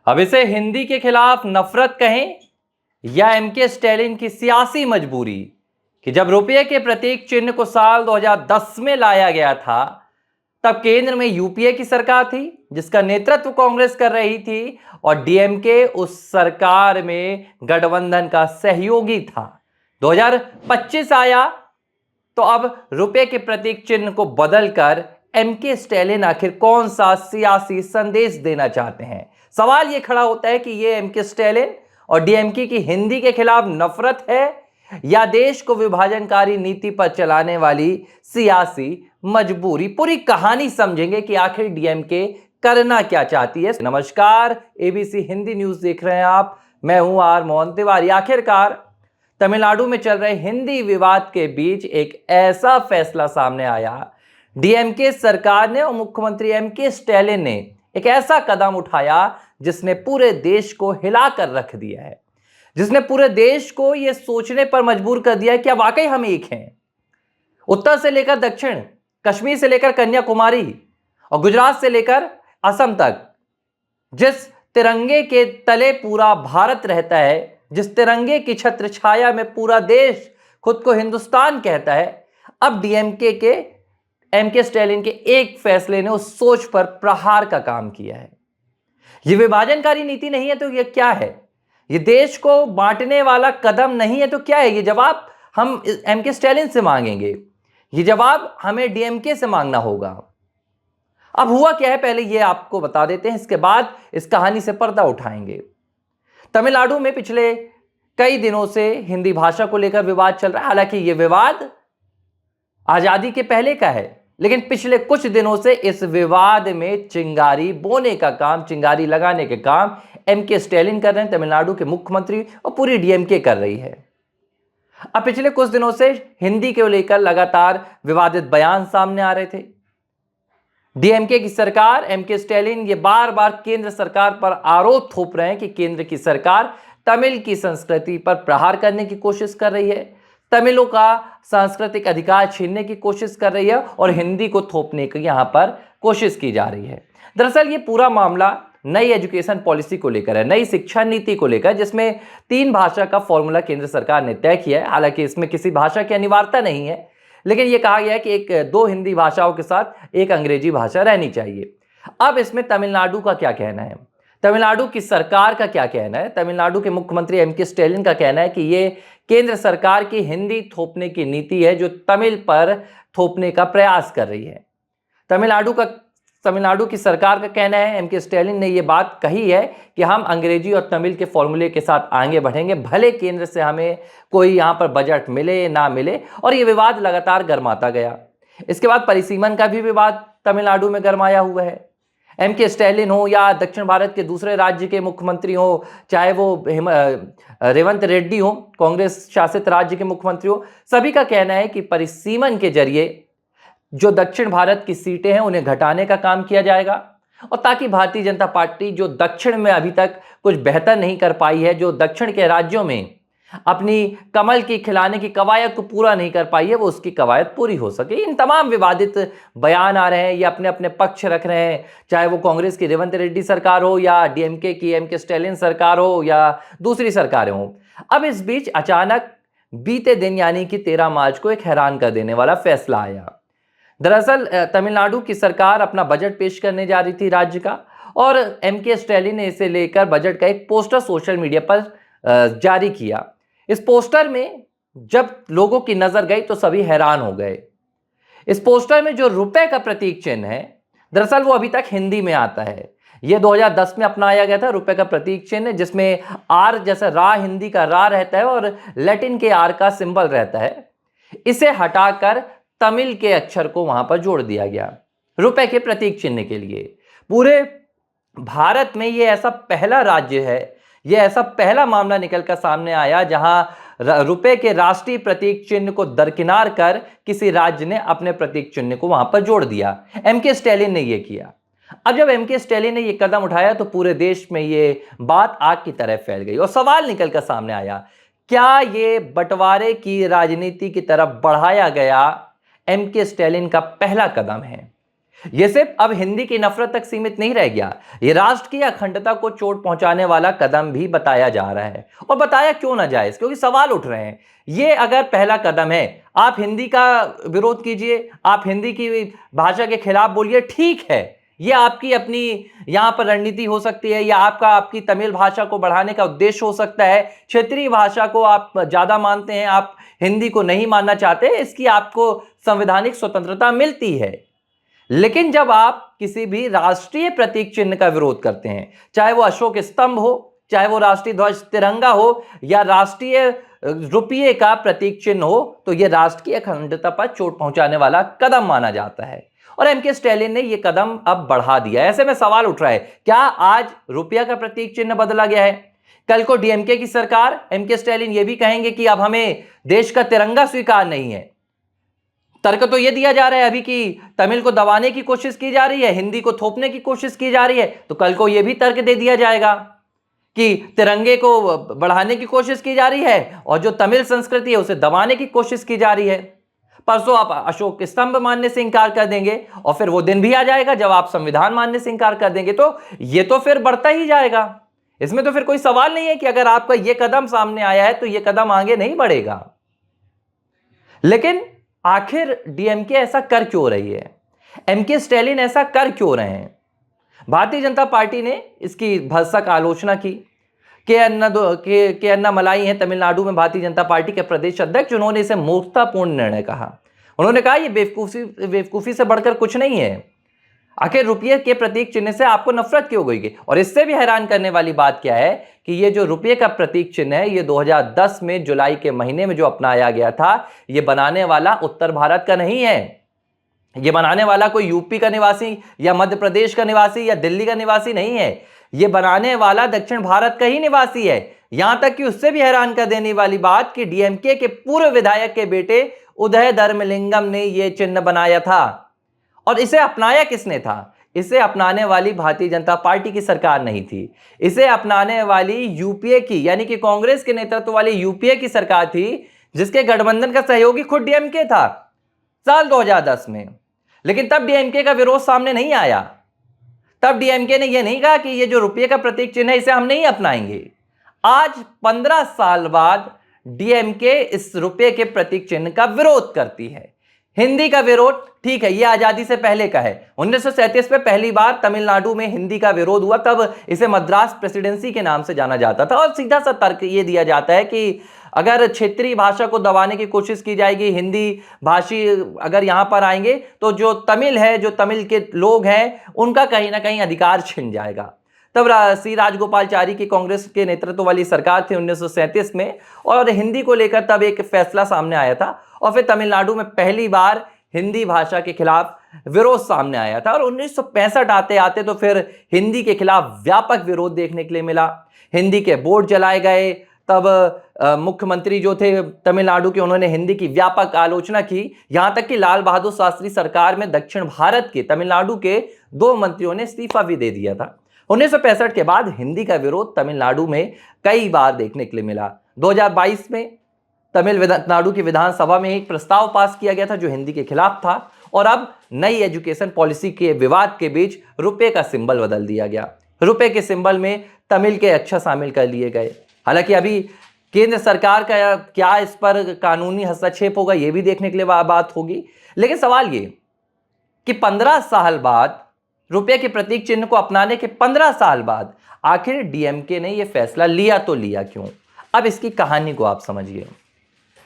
अब इसे हिंदी के खिलाफ नफरत कहें या एमके स्टैलिन की सियासी मजबूरी कि जब रुपये के प्रतीक चिन्ह को साल 2010 में लाया गया था तब केंद्र में यूपीए की सरकार थी जिसका नेतृत्व कांग्रेस कर रही थी और डीएमके उस सरकार में गठबंधन का सहयोगी था। 2025 आया तो अब रुपये के प्रतीक चिन्ह को बदलकर एमके स्टैलिन आखिर कौन सा सियासी संदेश देना चाहते हैं। सवाल यह खड़ा होता है कि यह एमके स्टैलिन और डीएमके की हिंदी के खिलाफ नफरत है या देश को विभाजनकारी नीति पर चलाने वाली सियासी मजबूरी। पूरी कहानी समझेंगे कि आखिर डीएमके करना क्या चाहती है। नमस्कार, एबीसी हिंदी न्यूज देख रहे हैं आप। मैं हूं आर मोहन तिवारी। आखिरकार तमिलनाडु में चल रहे हिंदी विवाद के बीच एक ऐसा फैसला सामने आया। डीएमके सरकार ने और मुख्यमंत्री एमके स्टैलिन ने एक ऐसा कदम उठाया जिसने पूरे देश को हिलाकर रख दिया है, जिसने पूरे देश को यह सोचने पर मजबूर कर दिया है कि वाकई हम एक हैं। उत्तर से लेकर दक्षिण, कश्मीर से लेकर कन्याकुमारी और गुजरात से लेकर असम तक, जिस तिरंगे के तले पूरा भारत रहता है, जिस तिरंगे की छत्र छाया में पूरा देश खुद को हिंदुस्तान कहता है, अब डीएमके के एमके स्टैलिन के एक फैसले ने उस सोच पर प्रहार का काम किया है। यह विभाजनकारी नीति नहीं है तो यह क्या है? यह देश को बांटने वाला कदम नहीं है तो क्या है? यह जवाब हम एमके स्टैलिन से मांगेंगे, यह जवाब हमें डीएमके से मांगना होगा। अब हुआ क्या है पहले यह आपको बता देते हैं, इसके बाद इस कहानी से पर्दा उठाएंगे। तमिलनाडु में पिछले कई दिनों से हिंदी भाषा को लेकर विवाद चल रहा है। हालांकि यह विवाद आजादी के पहले का है, लेकिन पिछले कुछ दिनों से इस विवाद में चिंगारी बोने का काम, चिंगारी लगाने के काम एमके स्टैलिन कर रहे हैं, तमिलनाडु के मुख्यमंत्री और पूरी डीएमके कर रही है। अब पिछले कुछ दिनों से हिंदी को लेकर लगातार विवादित बयान सामने आ रहे थे। डीएमके की सरकार, एमके स्टैलिन ये बार बार केंद्र सरकार पर आरोप थोप रहे हैं कि केंद्र की सरकार तमिल की संस्कृति पर प्रहार करने की कोशिश कर रही है, तमिलों का सांस्कृतिक अधिकार छीनने की कोशिश कर रही है और हिंदी को थोपने की यहां पर कोशिश की जा रही है। दरअसल ये पूरा मामला नई एजुकेशन पॉलिसी को लेकर है, नई शिक्षा नीति को लेकर, जिसमें 3 भाषा का फॉर्मूला केंद्र सरकार ने तय किया है। हालांकि इसमें किसी भाषा की अनिवार्यता नहीं है, लेकिन यह कहा गया है कि 2 हिंदी भाषाओं के साथ 1 अंग्रेजी भाषा रहनी चाहिए। अब इसमें तमिलनाडु का क्या कहना है, तमिलनाडु की सरकार का क्या कहना है? तमिलनाडु के मुख्यमंत्री एमके स्टैलिन का कहना है कि यह केंद्र सरकार की हिंदी थोपने की नीति है जो तमिल पर थोपने का प्रयास कर रही है। तमिलनाडु की सरकार का कहना है, एमके स्टैलिन ने यह बात कही है कि हम अंग्रेजी और तमिल के फॉर्मूले के साथ आगे बढ़ेंगे, भले केंद्र से हमें कोई यहां पर बजट मिले ना मिले। और यह विवाद लगातार गर्माता गया। इसके बाद परिसीमन का भी विवाद तमिलनाडु में गर्माया हुआ है। एमके स्टैलिन हो या दक्षिण भारत के दूसरे राज्य के मुख्यमंत्री हो, चाहे वो रेवंत रेड्डी हो, कांग्रेस शासित राज्य के मुख्यमंत्री हो, सभी का कहना है कि परिसीमन के जरिए जो दक्षिण भारत की सीटें हैं उन्हें घटाने का काम किया जाएगा और ताकि भारतीय जनता पार्टी जो दक्षिण में अभी तक कुछ बेहतर नहीं कर पाई है, जो दक्षिण के राज्यों में अपनी कमल की खिलाने की कवायद को पूरा नहीं कर पाई है, वो उसकी कवायद पूरी हो सके। इन तमाम विवादित बयान आ रहे हैं, ये अपने अपने पक्ष रख रहे हैं, चाहे वो कांग्रेस की रेवंत रेड्डी सरकार हो या डीएमके की एमके स्टैलिन सरकार हो या दूसरी सरकारें हो। अब इस बीच अचानक बीते दिन यानी कि 13 मार्च को एक हैरान कर देने वाला फैसला आया। दरअसल तमिलनाडु की सरकार अपना बजट पेश करने जा रही थी राज्य का, और एमके स्टैलिन ने इसे लेकर बजट का एक पोस्टर सोशल मीडिया पर जारी किया। इस पोस्टर में जब लोगों की नजर गई तो सभी हैरान हो गए। इस पोस्टर में जो रुपए का प्रतीक चिन्ह है, दरअसल वो अभी तक हिंदी में आता है। यह 2010 में अपनाया गया था रुपए का प्रतीक चिन्ह, जिसमें आर जैसा रा, हिंदी का रा रहता है और लैटिन के आर का सिंबल रहता है। इसे हटाकर तमिल के अक्षर को वहां पर जोड़ दिया गया रुपए के प्रतीक चिन्ह के लिए। पूरे भारत में यह ऐसा पहला राज्य है, यह ऐसा पहला मामला निकलकर सामने आया जहां रुपए के राष्ट्रीय प्रतीक चिन्ह को दरकिनार कर किसी राज्य ने अपने प्रतीक चिन्ह को वहां पर जोड़ दिया। एमके स्टैलिन ने यह किया। अब जब एमके स्टैलिन ने यह कदम उठाया तो पूरे देश में यह बात आग की तरह फैल गई और सवाल निकलकर सामने आया, क्या यह बंटवारे की राजनीति की तरफ बढ़ाया गया एमके स्टैलिन का पहला कदम है? यह सिर्फ अब हिंदी की नफरत तक सीमित नहीं रह गया, यह राष्ट्र की अखंडता को चोट पहुंचाने वाला कदम भी बताया जा रहा है। और बताया क्यों ना जाए, क्योंकि सवाल उठ रहे हैं। यह अगर पहला कदम है, आप हिंदी का विरोध कीजिए, आप हिंदी की भाषा के खिलाफ बोलिए, ठीक है, यह आपकी अपनी यहां पर रणनीति हो सकती है, या आपकी तमिल भाषा को बढ़ाने का उद्देश्य हो सकता है। क्षेत्रीय भाषा को आप ज्यादा मानते हैं, आप हिंदी को नहीं मानना चाहते, इसकी आपको संवैधानिक स्वतंत्रता मिलती है। लेकिन जब आप किसी भी राष्ट्रीय प्रतीक चिन्ह का विरोध करते हैं, चाहे वो अशोक स्तंभ हो, चाहे वो राष्ट्रीय ध्वज तिरंगा हो, या राष्ट्रीय रुपये का प्रतीक चिन्ह हो, तो यह राष्ट्र की अखंडता पर चोट पहुंचाने वाला कदम माना जाता है। और एम के स्टैलिन ने यह कदम अब बढ़ा दिया है। ऐसे में सवाल उठ रहा है, क्या आज रुपया का प्रतीक चिन्ह बदला गया है? कल को डीएमके की सरकार, एम के स्टैलिन यह भी कहेंगे कि अब हमें देश का तिरंगा स्वीकार नहीं है। तर्क तो यह दिया जा रहा है अभी कि तमिल को दबाने की कोशिश की जा रही है, हिंदी को थोपने की कोशिश की जा रही है, तो कल को यह भी तर्क दे दिया जाएगा कि तिरंगे को बढ़ाने की कोशिश की जा रही है और जो तमिल संस्कृति है उसे दबाने की कोशिश की जा रही है। परसों आप अशोक स्तंभ मानने से इंकार कर देंगे और फिर वो दिन भी आ जाएगा जब आप संविधान मानने से इंकार कर देंगे, तो ये तो फिर बढ़ता ही जाएगा। इसमें तो फिर कोई सवाल नहीं है कि अगर आपका ये कदम सामने आया है तो ये कदम आगे नहीं बढ़ेगा। लेकिन आखिर डीएमके ऐसा कर क्यों रही है? एमके स्टैलिन ऐसा कर क्यों रहे हैं? भारतीय जनता पार्टी ने इसकी भरसक आलोचना की। के अन्नामलाई हैं तमिलनाडु में भारतीय जनता पार्टी के प्रदेश अध्यक्ष, उन्होंने इसे मूर्खतापूर्ण निर्णय कहा। उन्होंने कहा यह बेवकूफी से बढ़कर कुछ नहीं है। आखिर रुपये के प्रतीक चिन्ह से आपको नफरत क्यों होगी? और इससे भी हैरान करने वाली बात क्या है कि ये जो रुपये का प्रतीक चिन्ह है, ये 2010 में जुलाई के महीने में जो अपनाया गया था, ये बनाने वाला उत्तर भारत का नहीं है। ये बनाने वाला कोई यूपी का निवासी या मध्य प्रदेश का निवासी या दिल्ली का निवासी नहीं है। ये बनाने वाला दक्षिण भारत का ही निवासी है। यहां तक कि उससे भी हैरान कर देने वाली बात कि डीएमके के पूर्व विधायक के बेटे उदय धर्मलिंगम ने यह चिन्ह बनाया था। और इसे अपनाया किसने था? इसे अपनाने वाली भारतीय जनता पार्टी की सरकार नहीं थी, इसे अपनाने वाली यूपीए की, यानी कि कांग्रेस के नेतृत्व वाली यूपीए की सरकार थी, जिसके गठबंधन का सहयोगी खुद डीएमके था साल 2010 में। लेकिन तब डीएमके का विरोध सामने नहीं आया। तब डीएमके ने यह नहीं कहा कि यह जो रुपये का प्रतीक चिन्ह है इसे हम नहीं अपनाएंगे। आज 15 साल बाद डीएमके इस रुपये के प्रतीक चिन्ह का विरोध करती है। हिंदी का विरोध ठीक है, यह आजादी से पहले का है। 1937 में पहली बार तमिलनाडु में हिंदी का विरोध हुआ, तब इसे मद्रास प्रेसिडेंसी के नाम से जाना जाता था। और सीधा सा तर्क यह दिया जाता है कि अगर क्षेत्रीय भाषा को दबाने की कोशिश की जाएगी, हिंदी भाषी अगर यहां पर आएंगे, तो जो तमिल है, जो तमिल के लोग हैं, उनका कहीं ना कहीं अधिकार छिन जाएगा। तब सी राजगोपालचारी की कांग्रेस के नेतृत्व वाली सरकार थी 1937 में, और हिंदी को लेकर तब एक फैसला सामने आया था। और फिर तमिलनाडु में पहली बार हिंदी भाषा के खिलाफ विरोध सामने आया था। और 1965 आते आते तो फिर हिंदी के खिलाफ व्यापक विरोध देखने के लिए मिला। हिंदी के बोर्ड जलाए गए। तब मुख्यमंत्री जो थे तमिलनाडु के, उन्होंने हिंदी की व्यापक आलोचना की। यहां तक कि लाल बहादुर शास्त्री सरकार में दक्षिण भारत के, तमिलनाडु के 2 मंत्रियों ने इस्तीफा भी दे दिया था। 1965 के बाद हिंदी का विरोध तमिलनाडु में कई बार देखने के लिए मिला। 2022 में तमिलनाडु की विधानसभा में एक प्रस्ताव पास किया गया था जो हिंदी के खिलाफ था। और अब नई एजुकेशन पॉलिसी के विवाद के बीच रुपये का सिंबल बदल दिया गया। रुपये के सिंबल में तमिल के अक्षर शामिल कर लिए गए। हालांकि अभी केंद्र सरकार का क्या इस पर कानूनी हस्तक्षेप होगा, यह भी देखने के लिए बात होगी। लेकिन सवाल ये कि 15 साल बाद, रुपये के प्रतीक चिन्ह को अपनाने के 15 साल बाद, आखिर डीएमके ने यह फैसला लिया तो लिया क्यों? अब इसकी कहानी को आप समझिए।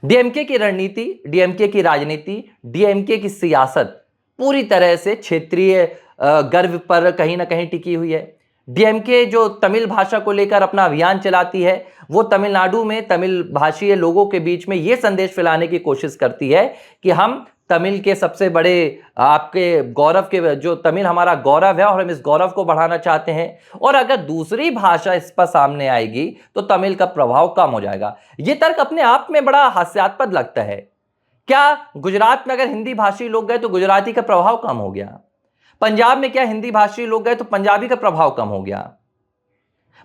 डीएमके की रणनीति, डीएमके की राजनीति, डीएमके की सियासत पूरी तरह से क्षेत्रीय गर्व पर कहीं ना कहीं टिकी हुई है। डीएमके जो तमिल भाषा को लेकर अपना अभियान चलाती है, वो तमिलनाडु में तमिल भाषीय लोगों के बीच में ये संदेश फैलाने की कोशिश करती है कि हम तमिल के सबसे बड़े, आपके गौरव के, जो तमिल हमारा गौरव है और हम इस गौरव को बढ़ाना चाहते हैं। और अगर दूसरी भाषा इस पर सामने आएगी तो तमिल का प्रभाव कम हो जाएगा। यह तर्क अपने आप में बड़ा हास्यास्पद लगता है। क्या गुजरात में अगर हिंदी भाषी लोग गए तो गुजराती का प्रभाव कम हो गया? पंजाब में क्या हिंदी भाषी लोग गए तो पंजाबी का प्रभाव कम हो गया?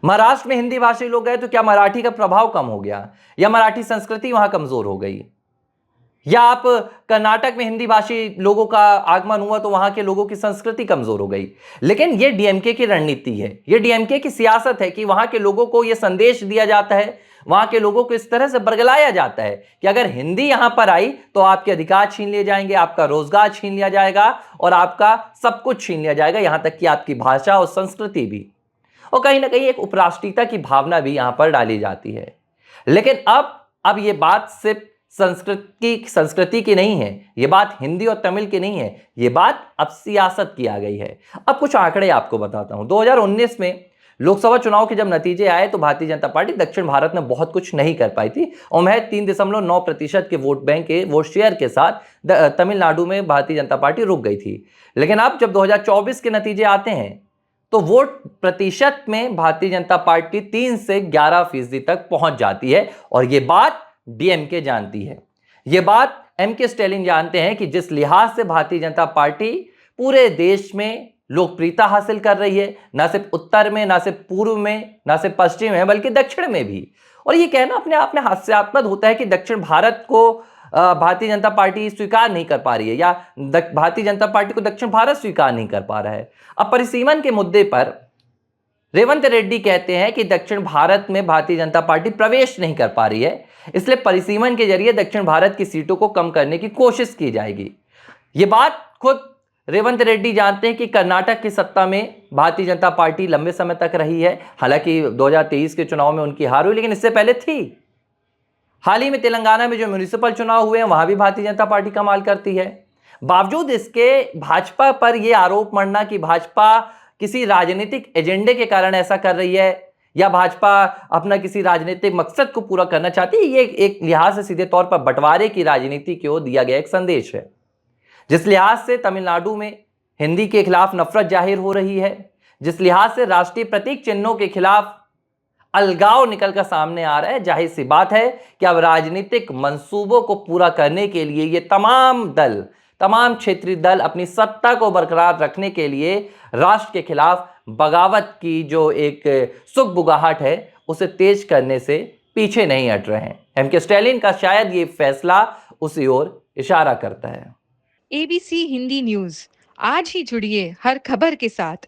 महाराष्ट्र में हिंदी भाषी लोग गए तो क्या मराठी का प्रभाव कम हो गया, या मराठी संस्कृति वहां कमजोर हो गई? या आप कर्नाटक में हिंदी भाषी लोगों का आगमन हुआ तो वहां के लोगों की संस्कृति कमजोर हो गई। लेकिन ये डीएमके की रणनीति है, ये डीएमके की सियासत है कि वहां के लोगों को ये संदेश दिया जाता है, वहां के लोगों को इस तरह से बरगलाया जाता है कि अगर हिंदी यहां पर आई तो आपके अधिकार छीन लिए जाएंगे, आपका रोजगार छीन लिया जाएगा और आपका सब कुछ छीन लिया जाएगा, यहां तक कि आपकी भाषा और संस्कृति भी। और कहीं ना कहीं एक उपराष्ट्रीयता की भावना भी यहां पर डाली जाती है। लेकिन अब ये बात सिर्फ संस्कृति की नहीं है, ये बात हिंदी और तमिल की नहीं है, ये बात अब सियासत की आ गई है। अब कुछ आंकड़े आपको बताता हूं। 2019 में लोकसभा चुनाव के जब नतीजे आए तो भारतीय जनता पार्टी दक्षिण भारत में बहुत कुछ नहीं कर पाई थी और महज 3.9% के वोट बैंक के वोट शेयर के साथ तमिलनाडु में भारतीय जनता पार्टी रुक गई थी। लेकिन अब जब 2024 के नतीजे आते हैं तो वोट प्रतिशत में भारतीय जनता पार्टी 3 से 11% तक पहुंच जाती है। और यह बात डीएमके जानती है, यह बात एमके स्टैलिन जानते हैं कि जिस लिहाज से भारतीय जनता पार्टी पूरे देश में लोकप्रियता हासिल कर रही है, ना सिर्फ उत्तर में, ना सिर्फ पूर्व में, ना सिर्फ पश्चिम में, बल्कि दक्षिण में भी। और यह कहना अपने आप में हास्यास्पद होता है कि दक्षिण भारत को भारतीय जनता पार्टी स्वीकार नहीं कर पा रही है या भारतीय जनता पार्टी को दक्षिण भारत स्वीकार नहीं कर पा रहा है। अब परिसीमन के मुद्दे पर रेवंत रेड्डी कहते हैं कि दक्षिण भारत में भारतीय जनता पार्टी प्रवेश नहीं कर पा रही है, इसलिए परिसीमन के जरिए दक्षिण भारत की सीटों को कम करने की कोशिश की जाएगी। ये बात खुद रेवंत रेड्डी जानते हैं कि कर्नाटक की सत्ता में भारतीय जनता पार्टी लंबे समय तक रही है। हालांकि 2023 के चुनाव में उनकी हार हुई, लेकिन इससे पहले थी। हाल ही में तेलंगाना में जो म्युनिसिपल चुनाव हुए हैं वहां भी भारतीय जनता पार्टी कमाल करती है। बावजूद इसके भाजपा पर यह आरोप मढ़ना कि भाजपा किसी राजनीतिक एजेंडे के कारण ऐसा कर रही है या भाजपा अपना किसी राजनीतिक मकसद को पूरा करना चाहती है, ये एक लिहाज से सीधे तौर पर बंटवारे की राजनीति की ओर दिया गया एक संदेश है। जिस लिहाज से तमिलनाडु में हिंदी के खिलाफ नफरत जाहिर हो रही है, जिस लिहाज से राष्ट्रीय प्रतीक चिन्हों के खिलाफ अलगाव निकलकर सामने आ रहा है, जाहिर सी बात है कि अब राजनीतिक मंसूबों को पूरा करने के लिए ये तमाम क्षेत्रीय दल अपनी सत्ता को बरकरार रखने के लिए राष्ट्र के खिलाफ बगावत की जो एक सुगबुगाहट है उसे तेज करने से पीछे नहीं हट रहे हैं। एमके स्टैलिन का शायद ये फैसला उसी ओर इशारा करता है। एबीसी हिंदी न्यूज, आज ही जुड़िए हर खबर के साथ।